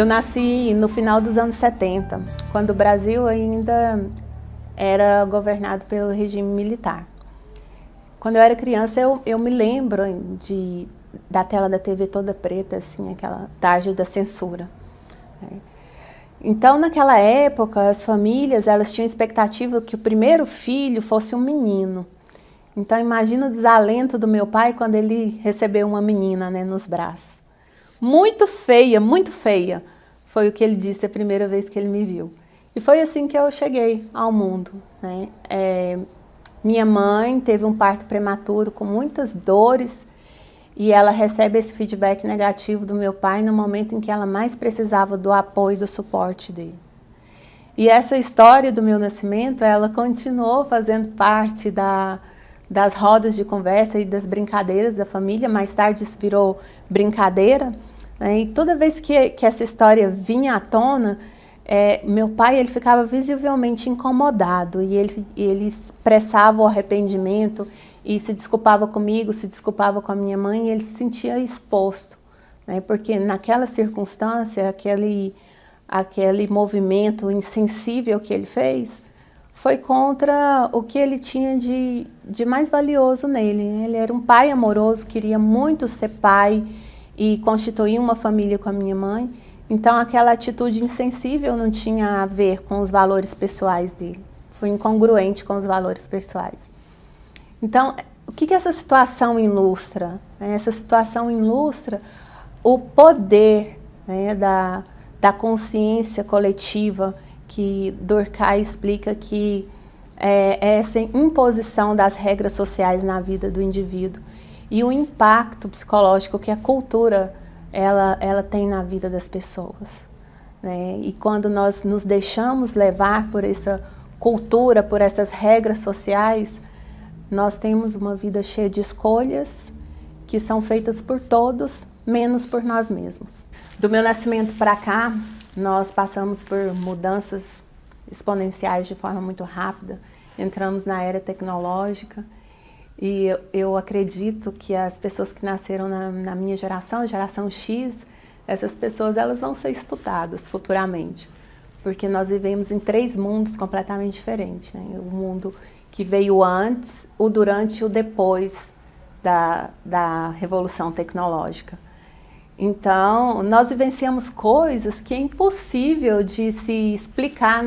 Eu nasci no final dos anos 70, quando o Brasil ainda era governado pelo regime militar. Quando eu era criança, eu me lembro da tela da TV toda preta, assim, aquela tarde da censura. Então, naquela época, as famílias elas tinham expectativa que o primeiro filho fosse um menino. Então, imagina o desalento do meu pai quando ele recebeu uma menina, né, nos braços. Muito feia, foi o que ele disse a primeira vez que ele me viu. E foi assim que eu cheguei ao mundo, né? Minha mãe teve um parto prematuro com muitas dores e ela recebe esse feedback negativo do meu pai no momento em que ela mais precisava do apoio e do suporte dele. E essa história do meu nascimento, ela continuou fazendo parte das rodas de conversa e das brincadeiras da família. Mais tarde isso virou brincadeira, né? E toda vez que essa história vinha à tona, meu pai ele ficava visivelmente incomodado e ele expressava o arrependimento e se desculpava comigo, se desculpava com a minha mãe e ele se sentia exposto, né? Porque naquela circunstância, aquele movimento insensível que ele fez foi contra o que ele tinha de mais valioso nele. Ele era um pai amoroso, queria muito ser pai e constituir uma família com a minha mãe. Então, aquela atitude insensível não tinha a ver com os valores pessoais dele. Foi incongruente com os valores pessoais. Então, o que essa situação ilustra? Essa situação ilustra o poder, né, da consciência coletiva, que Durkheim explica que é essa imposição das regras sociais na vida do indivíduo e o impacto psicológico que a cultura ela tem na vida das pessoas, né? E quando nós nos deixamos levar por essa cultura, por essas regras sociais, nós temos uma vida cheia de escolhas que são feitas por todos, menos por nós mesmos. Do meu nascimento para cá, nós passamos por mudanças exponenciais de forma muito rápida. Entramos na era tecnológica e eu acredito que as pessoas que nasceram na minha geração, geração X, essas pessoas elas vão ser estudadas futuramente, porque nós vivemos em 3 mundos completamente diferentes, né? O mundo que veio antes, o durante e o depois da revolução tecnológica. Então, nós vivenciamos coisas que é impossível de se explicar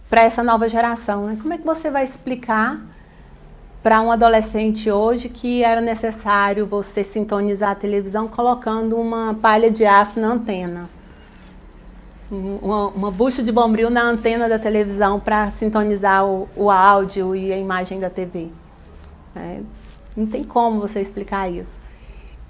para essa nova geração, né? Como é que você vai explicar para um adolescente hoje que era necessário você sintonizar a televisão colocando uma palha de aço na antena? Uma bucha de bombril na antena da televisão para sintonizar o áudio e a imagem da TV. Não tem como você explicar isso.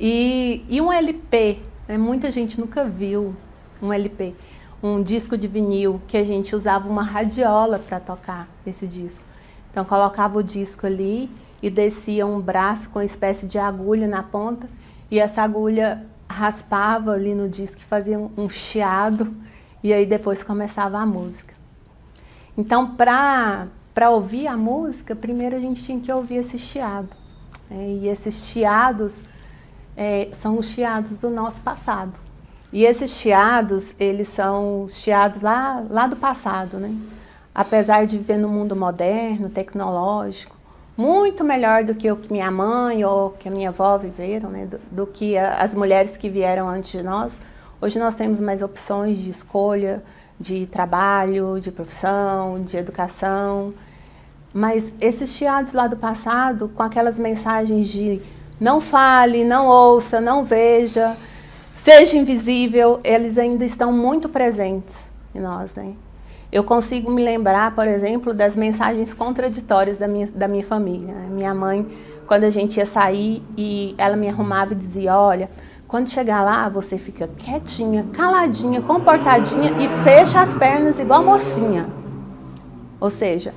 E um LP, né? Muita gente nunca viu um LP, um disco de vinil, que a gente usava uma radiola para tocar esse disco. Então colocava o disco ali e descia um braço com uma espécie de agulha na ponta e essa agulha raspava ali no disco e fazia um chiado e aí depois começava a música. Então para ouvir a música, primeiro a gente tinha que ouvir esse chiado. E esses chiados são os chiados do nosso passado. E esses chiados, eles são chiados lá do passado, né? Apesar de viver no mundo moderno, tecnológico, muito melhor do que o que minha mãe ou que a minha avó viveram, né? Do que as mulheres que vieram antes de nós. Hoje nós temos mais opções de escolha, de trabalho, de profissão, de educação. Mas esses chiados lá do passado, com aquelas mensagens de não fale, não ouça, não veja, seja invisível, eles ainda estão muito presentes em nós, né? Eu consigo me lembrar, por exemplo, das mensagens contraditórias da minha família, né? Minha mãe, quando a gente ia sair, e ela me arrumava e dizia, olha, quando chegar lá, você fica quietinha, caladinha, comportadinha e fecha as pernas igual mocinha. Ou seja,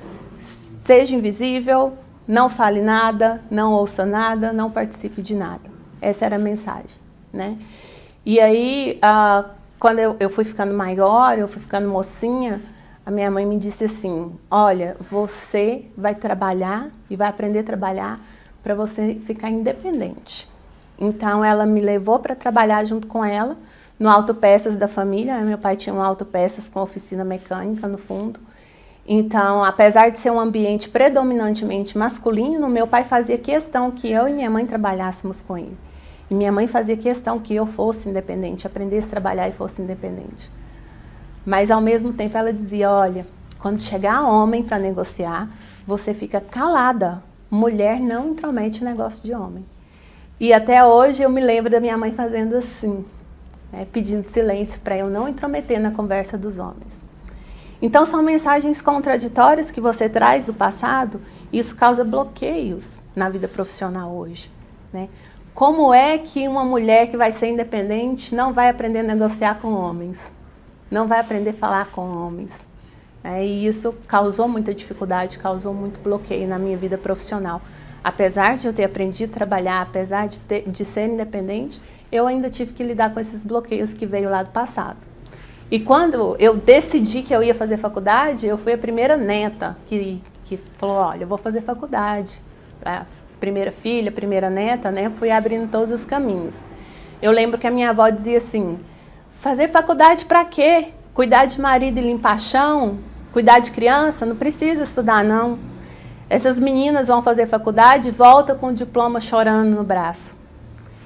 seja invisível, não fale nada, não ouça nada, não participe de nada. Essa era a mensagem, né? E aí, quando eu fui ficando maior, eu fui ficando mocinha, a minha mãe me disse assim, olha, você vai trabalhar e vai aprender a trabalhar para você ficar independente. Então, ela me levou para trabalhar junto com ela no autopeças da família. Meu pai tinha um autopeças com oficina mecânica no fundo. Então, apesar de ser um ambiente predominantemente masculino, meu pai fazia questão que eu e minha mãe trabalhássemos com ele. E minha mãe fazia questão que eu fosse independente, aprendesse a trabalhar e fosse independente. Mas, ao mesmo tempo, ela dizia, olha, quando chegar homem para negociar, você fica calada. Mulher não intromete negócio de homem. E até hoje eu me lembro da minha mãe fazendo assim, né, pedindo silêncio para eu não intrometer na conversa dos homens. Então, são mensagens contraditórias que você traz do passado, e isso causa bloqueios na vida profissional hoje, né? Como é que uma mulher que vai ser independente não vai aprender a negociar com homens? Não vai aprender a falar com homens? E isso causou muita dificuldade, causou muito bloqueio na minha vida profissional. Apesar de eu ter aprendido a trabalhar, apesar de ser independente, eu ainda tive que lidar com esses bloqueios que veio lá do passado. E quando eu decidi que eu ia fazer faculdade, eu fui a primeira neta que falou, olha, eu vou fazer faculdade. A primeira filha, primeira neta, né, fui abrindo todos os caminhos. Eu lembro que a minha avó dizia assim, fazer faculdade para quê? Cuidar de marido e limpar chão? Cuidar de criança? Não precisa estudar, não. Essas meninas vão fazer faculdade e voltam com o diploma chorando no braço.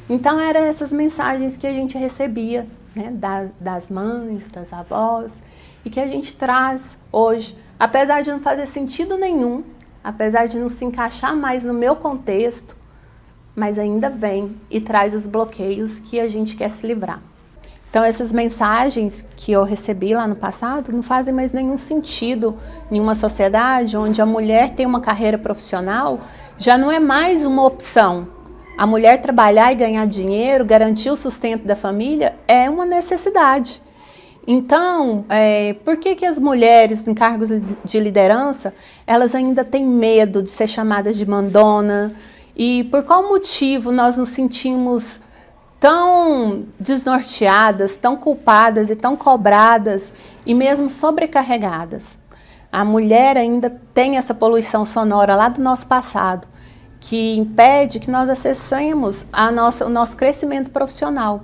Então, eram essas mensagens que a gente recebia, né, das mães, das avós, e que a gente traz hoje, apesar de não fazer sentido nenhum, apesar de não se encaixar mais no meu contexto, mas ainda vem e traz os bloqueios que a gente quer se livrar. Então, essas mensagens que eu recebi lá no passado não fazem mais nenhum sentido em uma sociedade onde a mulher tem uma carreira profissional, já não é mais uma opção. A mulher trabalhar e ganhar dinheiro, garantir o sustento da família, é uma necessidade. Então, por que as mulheres em cargos de liderança, elas ainda têm medo de ser chamadas de mandona? E por qual motivo nós nos sentimos tão desnorteadas, tão culpadas e tão cobradas e mesmo sobrecarregadas? A mulher ainda tem essa poluição sonora lá do nosso passado, que impede que nós acessemos o nosso crescimento profissional.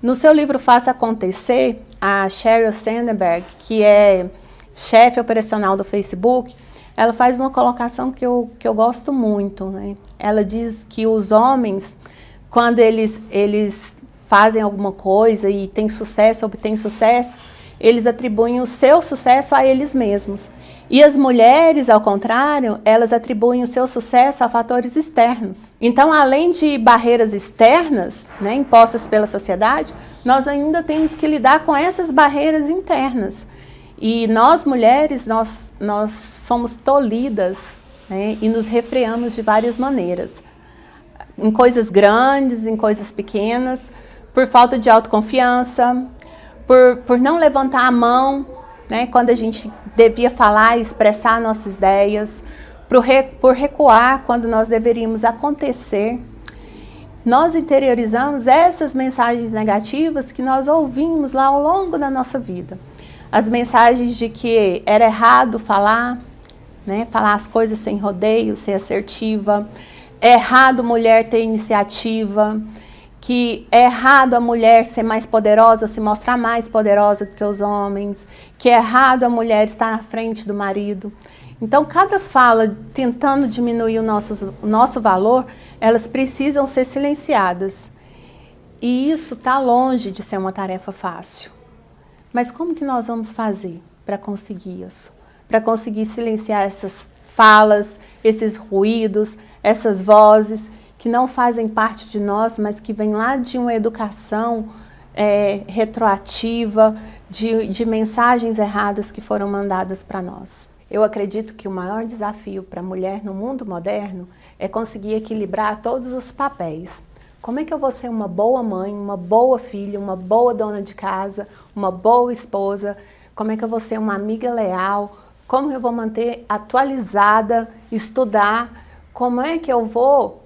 No seu livro Faça Acontecer, a Sheryl Sandberg, que é chefe operacional do Facebook, ela faz uma colocação que eu gosto muito, né? Ela diz que os homens, quando eles fazem alguma coisa e têm sucesso, obtêm sucesso, eles atribuem o seu sucesso a eles mesmos. E as mulheres, ao contrário, elas atribuem o seu sucesso a fatores externos. Então, além de barreiras externas, né, impostas pela sociedade, nós ainda temos que lidar com essas barreiras internas. E nós, mulheres, nós somos tolhidas, né, e nos refreamos de várias maneiras. Em coisas grandes, em coisas pequenas, por falta de autoconfiança, por não levantar a mão, né, quando a gente devia falar e expressar nossas ideias, por recuar quando nós deveríamos acontecer. Nós interiorizamos essas mensagens negativas que nós ouvimos lá ao longo da nossa vida. As mensagens de que era errado falar, né, falar as coisas sem rodeio, ser assertiva, é errado mulher ter iniciativa, que é errado a mulher ser mais poderosa, se mostrar mais poderosa do que os homens, que é errado a mulher estar na frente do marido. Então, cada fala tentando diminuir o nosso valor, elas precisam ser silenciadas. E isso está longe de ser uma tarefa fácil. Mas como que nós vamos fazer para conseguir isso? Para conseguir silenciar essas falas, esses ruídos, essas vozes que não fazem parte de nós, mas que vêm lá de uma educação retroativa, de mensagens erradas que foram mandadas para nós. Eu acredito que o maior desafio para a mulher no mundo moderno é conseguir equilibrar todos os papéis. Como é que eu vou ser uma boa mãe, uma boa filha, uma boa dona de casa, uma boa esposa? Como é que eu vou ser uma amiga leal? Como eu vou manter atualizada, estudar? Como é que eu vou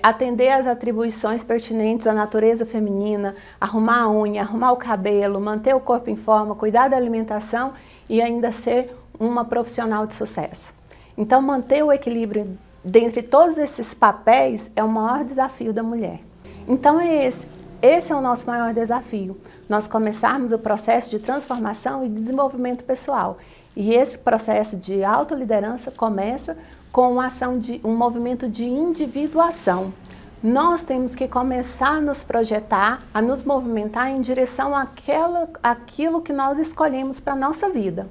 atender às atribuições pertinentes à natureza feminina, arrumar a unha, arrumar o cabelo, manter o corpo em forma, cuidar da alimentação e ainda ser uma profissional de sucesso? Então, manter o equilíbrio dentre todos esses papéis é o maior desafio da mulher. Então, é esse. esse é o nosso maior desafio, nós começarmos o processo de transformação e desenvolvimento pessoal. E esse processo de autoliderança começa com uma ação um movimento de individuação. Nós temos que começar a nos projetar, a nos movimentar em direção àquilo que nós escolhemos para a nossa vida.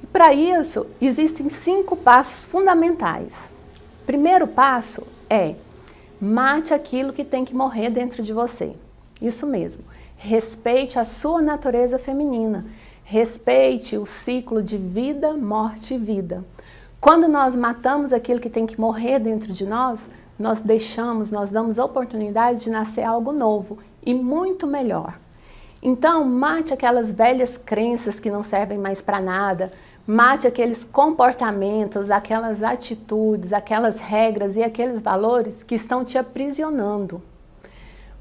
E para isso, existem 5 passos fundamentais. Primeiro passo é: mate aquilo que tem que morrer dentro de você. Isso mesmo. Respeite a sua natureza feminina. Respeite o ciclo de vida, morte e vida. Quando nós matamos aquilo que tem que morrer dentro de nós, nós damos oportunidade de nascer algo novo e muito melhor. Então, mate aquelas velhas crenças que não servem mais para nada, mate aqueles comportamentos, aquelas atitudes, aquelas regras e aqueles valores que estão te aprisionando.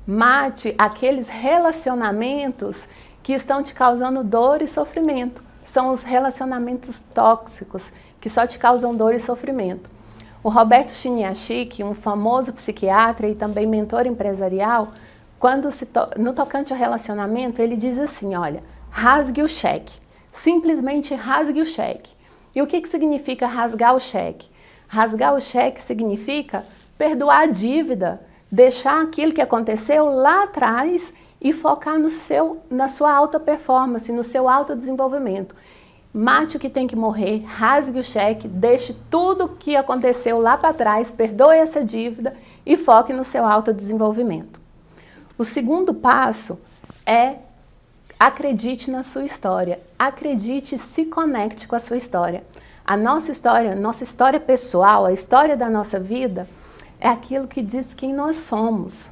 Mate aqueles relacionamentos que estão te causando dor e sofrimento. São os relacionamentos tóxicos que só te causam dor e sofrimento. O Roberto Chiniachik, um famoso psiquiatra e também mentor empresarial, no tocante ao relacionamento, ele diz assim: olha, rasgue o cheque. Simplesmente rasgue o cheque. E o que significa rasgar o cheque? Rasgar o cheque significa perdoar a dívida, deixar aquilo que aconteceu lá atrás e focar na sua alta performance, no seu autodesenvolvimento. Mate o que tem que morrer, rasgue o cheque, deixe tudo o que aconteceu lá para trás, perdoe essa dívida e foque no seu autodesenvolvimento. O segundo passo é: acredite na sua história, acredite e se conecte com a sua história. A nossa história pessoal, a história da nossa vida é aquilo que diz quem nós somos.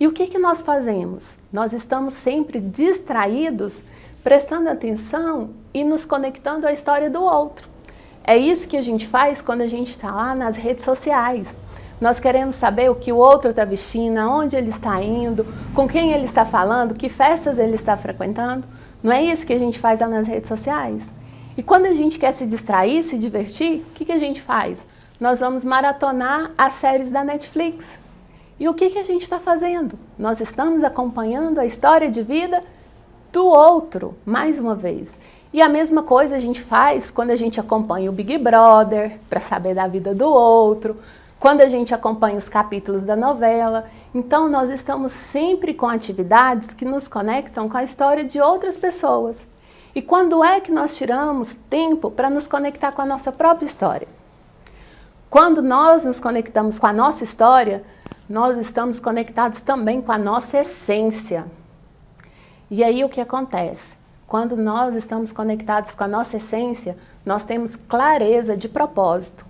E o que nós fazemos? Nós estamos sempre distraídos, prestando atenção e nos conectando à história do outro. É isso que a gente faz quando a gente está lá nas redes sociais. Nós queremos saber o que o outro está vestindo, aonde ele está indo, com quem ele está falando, que festas ele está frequentando. Não é isso que a gente faz lá nas redes sociais? E quando a gente quer se distrair, se divertir, o que a gente faz? Nós vamos maratonar as séries da Netflix. E o que a gente está fazendo? Nós estamos acompanhando a história de vida do outro, mais uma vez. E a mesma coisa a gente faz quando a gente acompanha o Big Brother, para saber da vida do outro, quando a gente acompanha os capítulos da novela. Então, nós estamos sempre com atividades que nos conectam com a história de outras pessoas. E quando é que nós tiramos tempo para nos conectar com a nossa própria história? Quando nós nos conectamos com a nossa história, nós estamos conectados também com a nossa essência. E aí o que acontece? Quando nós estamos conectados com a nossa essência, nós temos clareza de propósito.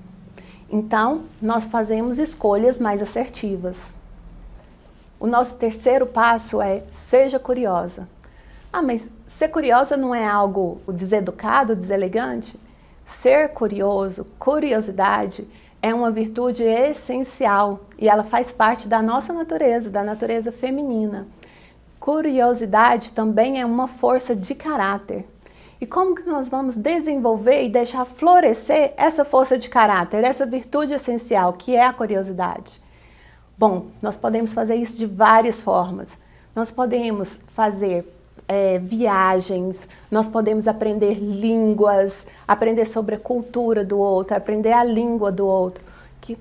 Então, nós fazemos escolhas mais assertivas. O nosso terceiro passo é: seja curiosa. Ah, mas ser curiosa não é algo deseducado, deselegante? Ser curioso, curiosidade, é uma virtude essencial e ela faz parte da nossa natureza, da natureza feminina. Curiosidade também é uma força de caráter. E como que nós vamos desenvolver e deixar florescer essa força de caráter, essa virtude essencial que é a curiosidade? Bom, nós podemos fazer isso de várias formas. Nós podemos fazer viagens, nós podemos aprender línguas, aprender sobre a cultura do outro, aprender a língua do outro.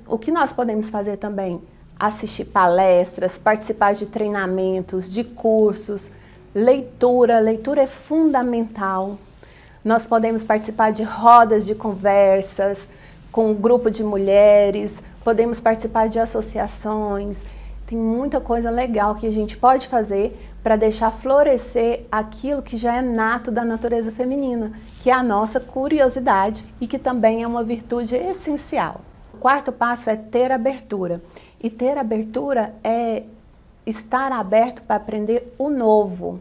O que nós podemos fazer também? Assistir palestras, participar de treinamentos, de cursos, leitura é fundamental. Nós podemos participar de rodas de conversas com um grupo de mulheres, podemos participar de associações. Tem muita coisa legal que a gente pode fazer para deixar florescer aquilo que já é nato da natureza feminina, que é a nossa curiosidade e que também é uma virtude essencial. O quarto passo é ter abertura. E ter abertura é estar aberto para aprender o novo,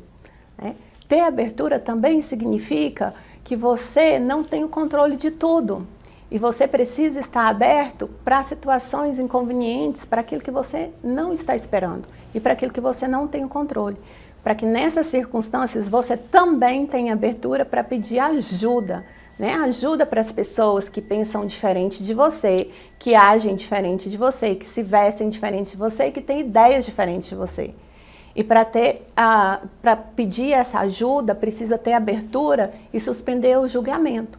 né? Ter abertura também significa que você não tem o controle de tudo. E você precisa estar aberto para situações inconvenientes, para aquilo que você não está esperando e para aquilo que você não tem o controle. Para que nessas circunstâncias você também tenha abertura para pedir ajuda, né? Ajuda para as pessoas que pensam diferente de você, que agem diferente de você, que se vestem diferente de você, que têm ideias diferentes de você. E para pedir essa ajuda, precisa ter abertura e suspender o julgamento.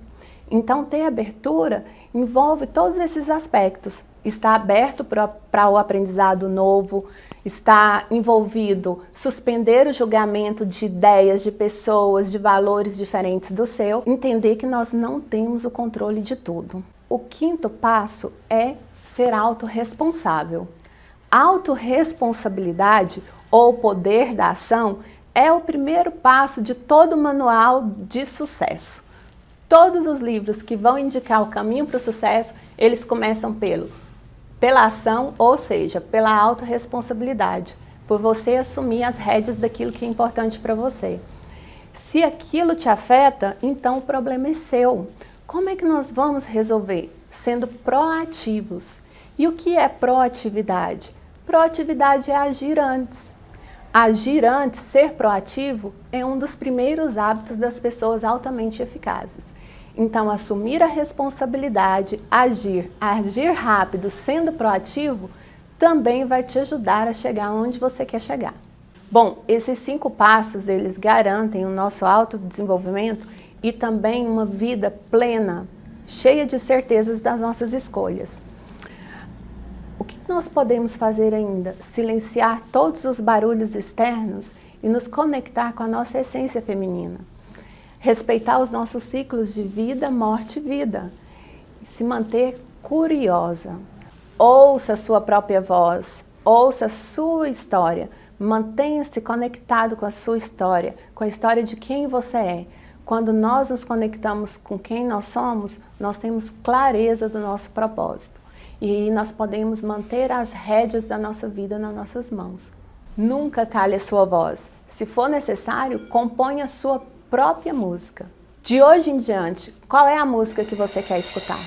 Então, ter abertura envolve todos esses aspectos. Está aberto para o aprendizado novo, está envolvido suspender o julgamento de ideias, de pessoas, de valores diferentes do seu, entender que nós não temos o controle de tudo. O quinto passo é ser autorresponsável. A autorresponsabilidade ou poder da ação é o primeiro passo de todo o manual de sucesso. Todos os livros que vão indicar o caminho para o sucesso, eles começam pela ação, ou seja, pela autorresponsabilidade, por você assumir as rédeas daquilo que é importante para você. Se aquilo te afeta, então o problema é seu. Como é que nós vamos resolver? Sendo proativos. E o que é proatividade? Proatividade é agir antes. Agir antes, ser proativo, é um dos primeiros hábitos das pessoas altamente eficazes. Então, assumir a responsabilidade, agir rápido, sendo proativo, também vai te ajudar a chegar onde você quer chegar. Bom, esses 5 passos, eles garantem o nosso autodesenvolvimento e também uma vida plena, cheia de certezas das nossas escolhas. O que nós podemos fazer ainda? Silenciar todos os barulhos externos e nos conectar com a nossa essência feminina. Respeitar os nossos ciclos de vida, morte e vida. E se manter curiosa. Ouça a sua própria voz, ouça a sua história. Mantenha-se conectado com a sua história, com a história de quem você é. Quando nós nos conectamos com quem nós somos, nós temos clareza do nosso propósito. E nós podemos manter as rédeas da nossa vida nas nossas mãos. Nunca cale a sua voz. Se for necessário, componha a sua própria música. De hoje em diante, qual é a música que você quer escutar?